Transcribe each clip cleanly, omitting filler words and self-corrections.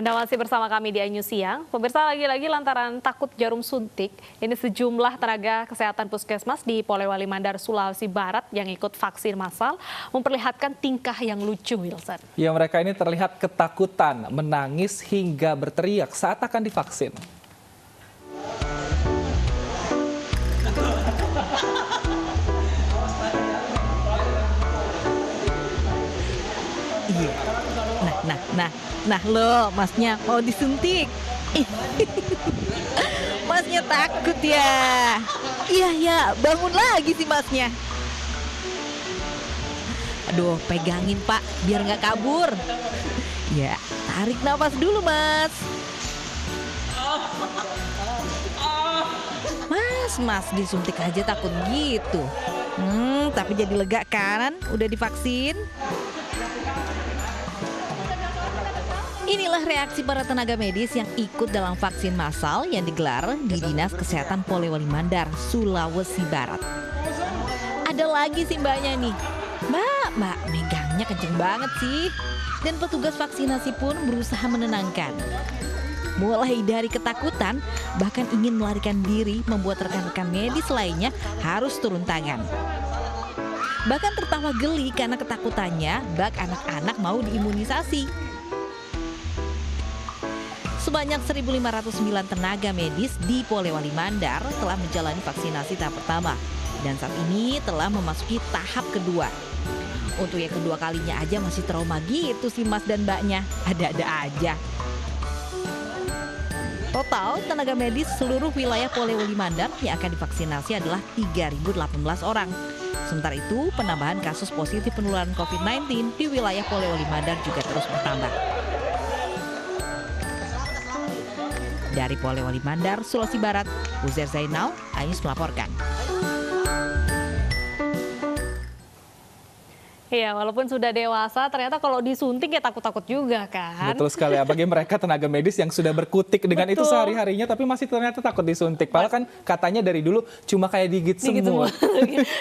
Anda masih bersama kami di iNews Siang. Pemirsa, lagi-lagi lantaran takut jarum suntik, ini sejumlah tenaga kesehatan puskesmas di Polewali Mandar, Sulawesi Barat yang ikut vaksin massal memperlihatkan tingkah yang lucu, Wilson. Ya, mereka ini terlihat ketakutan, menangis hingga berteriak saat akan divaksin. Iya. Nah lo, masnya mau disuntik. Masnya takut ya. Iya, bangun lagi sih masnya. Aduh, pegangin Pak, biar nggak kabur. Ya, tarik nafas dulu Mas. Mas disuntik aja takut gitu. Tapi jadi lega kan? Udah divaksin. Inilah reaksi para tenaga medis yang ikut dalam vaksin massal yang digelar di Dinas Kesehatan Polewali Mandar, Sulawesi Barat. Ada lagi sih mbaknya nih. Mbak, megangnya kenceng banget sih. Dan petugas vaksinasi pun berusaha menenangkan. Mulai dari ketakutan, bahkan ingin melarikan diri membuat rekan-rekan medis lainnya harus turun tangan. Bahkan tertawa geli karena ketakutannya bak anak-anak mau diimunisasi. Sebanyak 1.509 tenaga medis di Polewali Mandar telah menjalani vaksinasi tahap pertama dan saat ini telah memasuki tahap kedua. Untuk yang kedua kalinya aja masih trauma gitu sih Mas dan Mbaknya, ada-ada aja. Total tenaga medis seluruh wilayah Polewali Mandar yang akan divaksinasi adalah 3.018 orang. Sementara itu, penambahan kasus positif penularan COVID-19 di wilayah Polewali Mandar juga terus bertambah. Dari Polewali Mandar, Sulawesi Barat, Uzair Zainal, iNews melaporkan. Iya, walaupun sudah dewasa, ternyata kalau disuntik ya takut-takut juga kan. Betul sekali ya, bagi mereka tenaga medis yang sudah berkutik dengan itu sehari-harinya, tapi masih ternyata takut disuntik. Padahal kan katanya dari dulu cuma kayak digigit semut.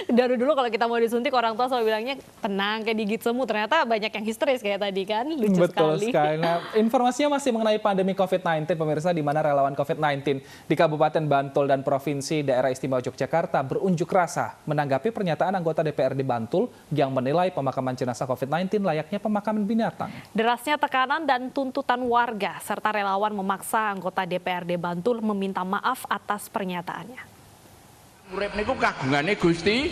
Dari dulu kalau kita mau disuntik, orang tua selalu bilangnya tenang kayak digigit semut. Ternyata banyak yang histeris kayak tadi kan, lucu Betul sekali. Nah, informasinya masih mengenai pandemi COVID-19, pemirsa, di mana relawan COVID-19 di Kabupaten Bantul dan Provinsi Daerah Istimewa Yogyakarta berunjuk rasa menanggapi pernyataan anggota DPRD Bantul yang menilai pemakaman jenazah COVID-19 layaknya pemakaman binatang. Derasnya tekanan dan tuntutan warga serta relawan memaksa anggota DPRD Bantul meminta maaf atas pernyataannya. Urip niku kagungane Gusti,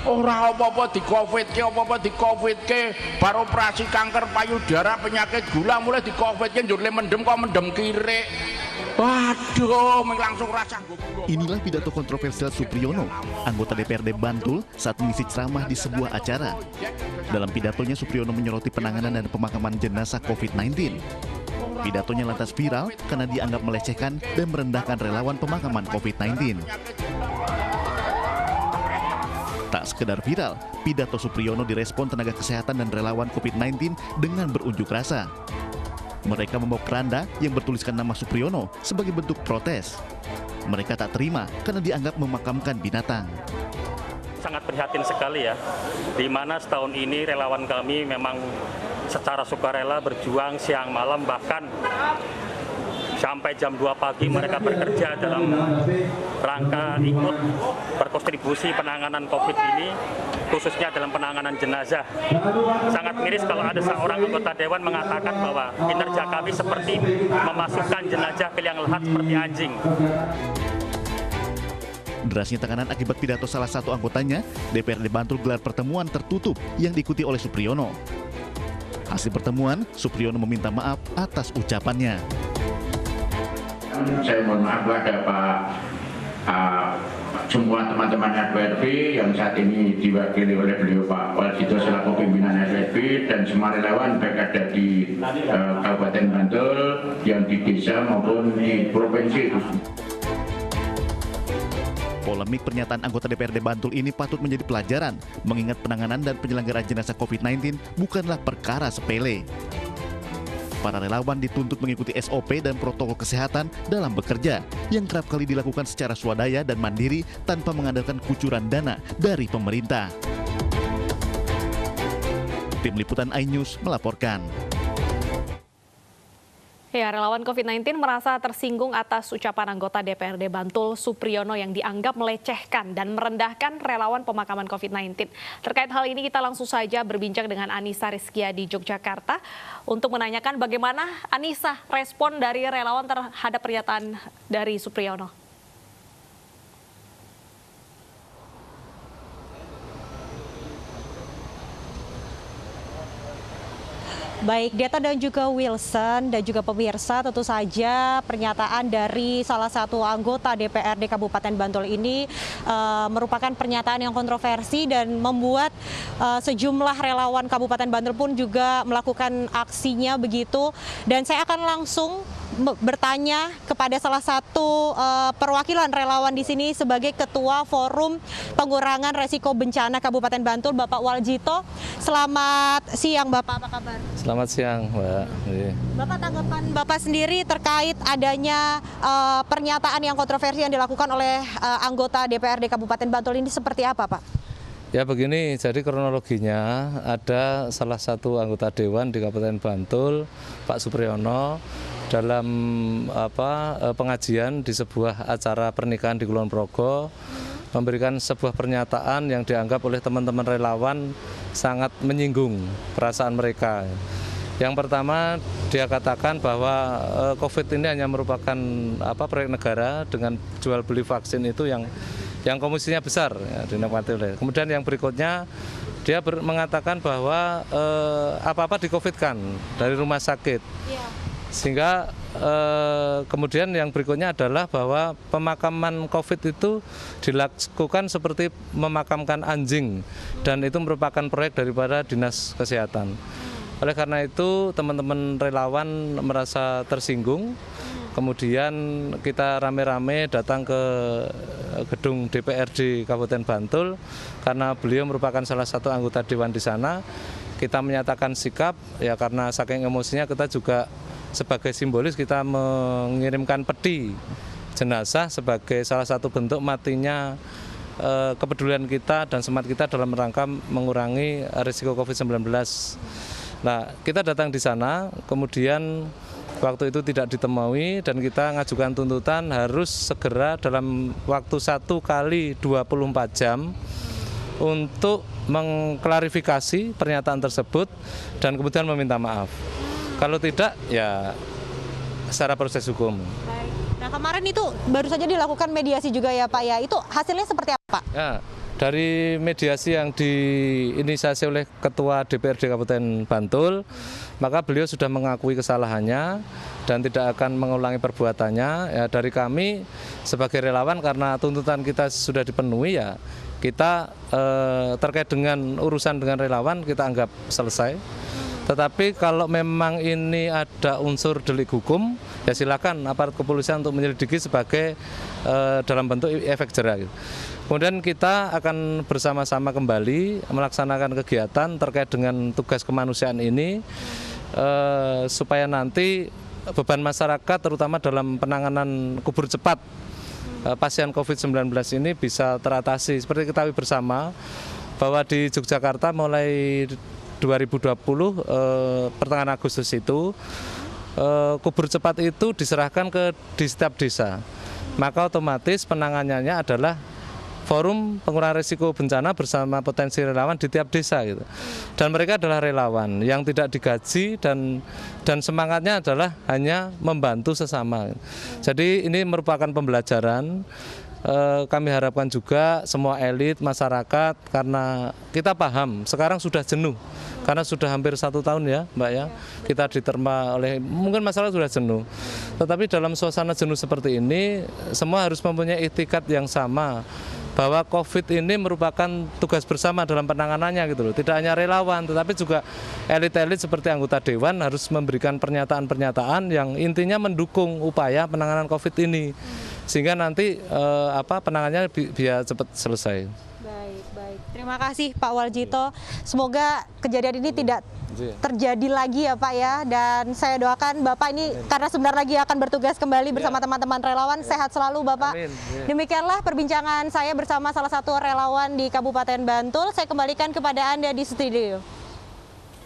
ora apa-apa di Covid-ke, bar operasi kanker payudara, penyakit gula mulai di Covid-ke njur le mendem kok mendem kirik. Waduh, langsung rasa. Inilah pidato kontroversial Supriyono, anggota DPRD Bantul saat mengisi ceramah di sebuah acara. Dalam pidatonya, Supriyono menyoroti penanganan dan pemakaman jenazah COVID-19. Pidatonya lantas viral karena dianggap melecehkan dan merendahkan relawan pemakaman COVID-19. Tak sekedar viral, pidato Supriyono direspon tenaga kesehatan dan relawan COVID-19 dengan berunjuk rasa. Mereka membawa keranda yang bertuliskan nama Supriyono sebagai bentuk protes. Mereka tak terima karena dianggap memakamkan binatang. Sangat prihatin sekali ya, di mana setahun ini relawan kami memang secara sukarela berjuang siang malam, bahkan sampai jam 2 pagi mereka bekerja dalam rangka ikut berkontribusi penanganan COVID ini, khususnya dalam penanganan jenazah. Sangat miris kalau ada seorang anggota dewan mengatakan bahwa kinerja kami seperti memasukkan jenazah ke liang lahat seperti anjing. Derasnya tekanan akibat pidato salah satu anggotanya, DPRD Bantul gelar pertemuan tertutup yang diikuti oleh Supriyono. Hasil pertemuan, Supriyono meminta maaf atas ucapannya. Saya mohon maaf kepada semua teman-teman FWRB yang saat ini diwakili oleh beliau Pak Waljito selaku pimpinan FWRB dan semua relawan baik ada di Kabupaten Bantul, yang di desa maupun di provinsi. Polemik pernyataan anggota DPRD Bantul ini patut menjadi pelajaran, mengingat penanganan dan penyelenggaraan jenazah COVID-19 bukanlah perkara sepele. Para relawan dituntut mengikuti SOP dan protokol kesehatan dalam bekerja, yang kerap kali dilakukan secara swadaya dan mandiri tanpa mengandalkan kucuran dana dari pemerintah. Tim Liputan iNews melaporkan. Ya, relawan COVID-19 merasa tersinggung atas ucapan anggota DPRD Bantul Supriyono yang dianggap melecehkan dan merendahkan relawan pemakaman COVID-19. Terkait hal ini kita langsung saja berbincang dengan Anissa Rizkia di Yogyakarta untuk menanyakan bagaimana Anissa respon dari relawan terhadap pernyataan dari Supriyono. Baik, Deta dan juga Wilson dan juga pemirsa, tentu saja pernyataan dari salah satu anggota DPRD Kabupaten Bantul ini merupakan pernyataan yang kontroversi dan membuat sejumlah relawan Kabupaten Bantul pun juga melakukan aksinya begitu. Dan saya akan langsung bertanya kepada salah satu perwakilan relawan di sini sebagai Ketua Forum Pengurangan Resiko Bencana Kabupaten Bantul, Bapak Waljito. Selamat siang, Bapak. Apa kabar? Selamat siang, Mbak. Bapak, tanggapan Bapak sendiri terkait adanya pernyataan yang kontroversi yang dilakukan oleh anggota DPRD Kabupaten Bantul ini seperti apa, Pak? Ya begini, jadi kronologinya ada salah satu anggota Dewan di Kabupaten Bantul, Pak Supriyono, dalam pengajian di sebuah acara pernikahan di Kulon Progo, memberikan sebuah pernyataan yang dianggap oleh teman-teman relawan sangat menyinggung perasaan mereka. Yang pertama, dia katakan bahwa COVID ini hanya merupakan proyek negara dengan jual beli vaksin itu yang komisinya besar, ya, dinikmati oleh. Kemudian yang berikutnya, dia mengatakan bahwa apa-apa di-COVID-kan dari rumah sakit. Sehingga kemudian yang berikutnya adalah bahwa pemakaman COVID itu dilakukan seperti memakamkan anjing, dan itu merupakan proyek daripada Dinas Kesehatan. Oleh karena itu teman-teman relawan merasa tersinggung, kemudian kita rame-rame datang ke gedung DPRD Kabupaten Bantul karena beliau merupakan salah satu anggota Dewan di sana. Kita menyatakan sikap, ya karena saking emosinya kita juga sebagai simbolis kita mengirimkan peti jenazah sebagai salah satu bentuk matinya kepedulian kita dan semangat kita dalam rangka mengurangi risiko COVID-19. Nah, kita datang di sana, kemudian waktu itu tidak ditemui dan kita ngajukan tuntutan harus segera dalam waktu 1 kali 24 jam untuk mengklarifikasi pernyataan tersebut dan kemudian meminta maaf. Kalau tidak, ya secara proses hukum. Baik. Nah, kemarin itu baru saja dilakukan mediasi juga ya, Pak, ya. Itu hasilnya seperti apa, Pak? Ya, dari mediasi yang diinisiasi oleh Ketua DPRD Kabupaten Bantul, maka beliau sudah mengakui kesalahannya dan tidak akan mengulangi perbuatannya. Ya, dari kami sebagai relawan, karena tuntutan kita sudah dipenuhi, ya kita terkait dengan urusan dengan relawan kita anggap selesai. Tetapi kalau memang ini ada unsur delik hukum, ya silakan aparat kepolisian untuk menyelidiki sebagai dalam bentuk efek jera. Kemudian kita akan bersama-sama kembali melaksanakan kegiatan terkait dengan tugas kemanusiaan ini supaya nanti beban masyarakat terutama dalam penanganan kubur cepat pasien COVID-19 ini bisa teratasi. Seperti kita ketahui bersama bahwa di Yogyakarta mulai 2020 pertengahan Agustus itu kubur cepat itu diserahkan di setiap desa, maka otomatis penanganannya adalah Forum Pengurangan Risiko Bencana bersama potensi relawan di tiap desa gitu. Dan mereka adalah relawan yang tidak digaji dan semangatnya adalah hanya membantu sesama. Jadi ini merupakan pembelajaran. Kami harapkan juga semua elit masyarakat, karena kita paham sekarang sudah jenuh karena sudah hampir 1 tahun ya Mbak ya, kita diterima oleh mungkin masyarakat sudah jenuh, tetapi dalam suasana jenuh seperti ini semua harus mempunyai itikat yang sama bahwa COVID ini merupakan tugas bersama dalam penanganannya gitu loh. Tidak hanya relawan tetapi juga elit-elit seperti anggota Dewan harus memberikan pernyataan-pernyataan yang intinya mendukung upaya penanganan COVID ini. Sehingga nanti penanganannya biar cepat selesai. Baik. Terima kasih Pak Waljito. Semoga kejadian ini tidak terjadi lagi ya Pak ya. Dan saya doakan Bapak ini karena sebentar lagi akan bertugas kembali bersama teman-teman relawan. Sehat selalu Bapak. Amin. Demikianlah perbincangan saya bersama salah satu relawan di Kabupaten Bantul. Saya kembalikan kepada Anda di studio.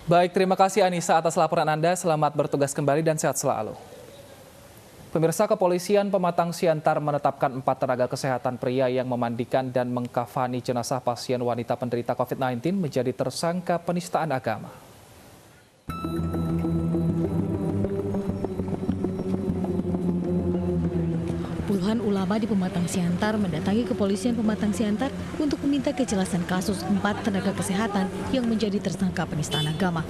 Baik, terima kasih Anissa atas laporan Anda. Selamat bertugas kembali dan sehat selalu. Pemirsa, Kepolisian Pematang Siantar menetapkan 4 tenaga kesehatan pria yang memandikan dan mengkafani jenazah pasien wanita penderita COVID-19 menjadi tersangka penistaan agama. Puluhan ulama di Pematang Siantar mendatangi Kepolisian Pematang Siantar untuk meminta kejelasan kasus 4 tenaga kesehatan yang menjadi tersangka penistaan agama.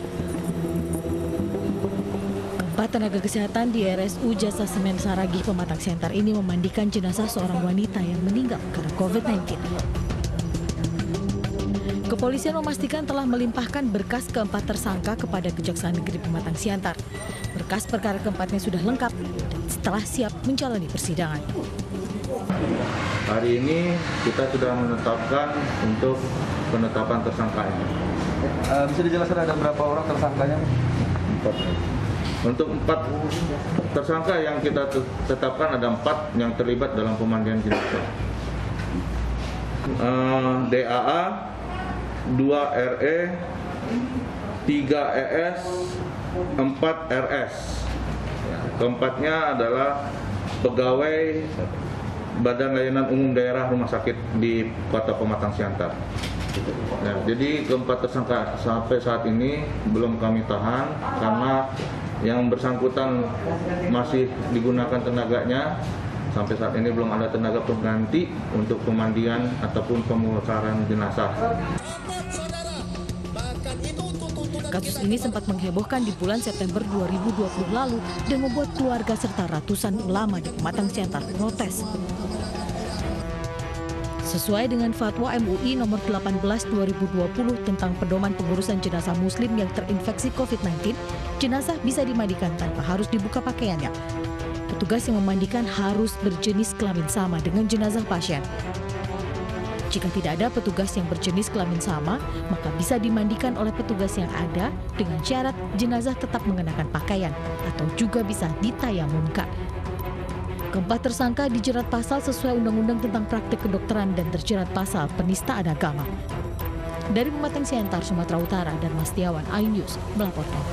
4 tenaga kesehatan di RSU Jasa Semen Saragih Pematang Siantar ini memandikan jenazah seorang wanita yang meninggal karena COVID-19. Kepolisian memastikan telah melimpahkan berkas keempat tersangka kepada Kejaksaan Negeri Pematang Siantar. Berkas perkara keempatnya sudah lengkap dan setelah siap menjalani persidangan. Hari ini kita sudah menetapkan untuk penetapan tersangkanya. Bisa dijelaskan ada berapa orang tersangkanya? 4. Untuk 4 tersangka yang kita tetapkan ada 4 yang terlibat dalam pemandian jenazah. DAA, 2 RE, 3 ES, 4 RS. Keempatnya adalah pegawai Badan Layanan Umum Daerah Rumah Sakit di Kota Pematang Siantar. Nah, jadi keempat tersangka sampai saat ini belum kami tahan karena yang bersangkutan masih digunakan tenaganya. Sampai saat ini belum ada tenaga pengganti untuk pemandian ataupun pemulasaran jenazah. Kasus ini sempat menghebohkan di bulan September 2020 lalu dan membuat keluarga serta ratusan ulama di Pematang Siantar protes. Sesuai dengan Fatwa MUI nomor 18/2020 tentang pedoman pengurusan jenazah muslim yang terinfeksi COVID-19, jenazah bisa dimandikan tanpa harus dibuka pakaiannya. Petugas yang memandikan harus berjenis kelamin sama dengan jenazah pasien. Jika tidak ada petugas yang berjenis kelamin sama, maka bisa dimandikan oleh petugas yang ada dengan syarat jenazah tetap mengenakan pakaian atau juga bisa ditayamumkan. Keempat tersangka dijerat pasal sesuai Undang-Undang tentang Praktik Kedokteran dan terjerat pasal penistaan agama. Dari Pematang Siantar, Sumatera Utara, dan Mastiawan, iNews melaporkan.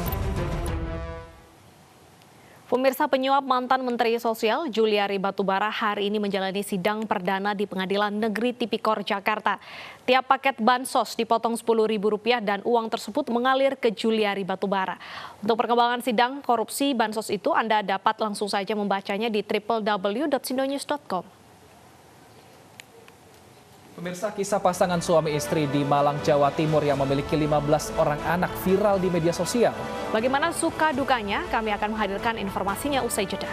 Pemirsa, penyuap mantan Menteri Sosial Juliari Batubara hari ini menjalani sidang perdana di Pengadilan Negeri Tipikor Jakarta. Tiap paket bansos dipotong Rp10.000 dan uang tersebut mengalir ke Juliari Batubara. Untuk perkembangan sidang korupsi bansos itu Anda dapat langsung saja membacanya di www.sindonews.com. Pemirsa, kisah pasangan suami istri di Malang, Jawa Timur yang memiliki 15 orang anak viral di media sosial. Bagaimana suka dukanya? Kami akan menghadirkan informasinya usai jeda.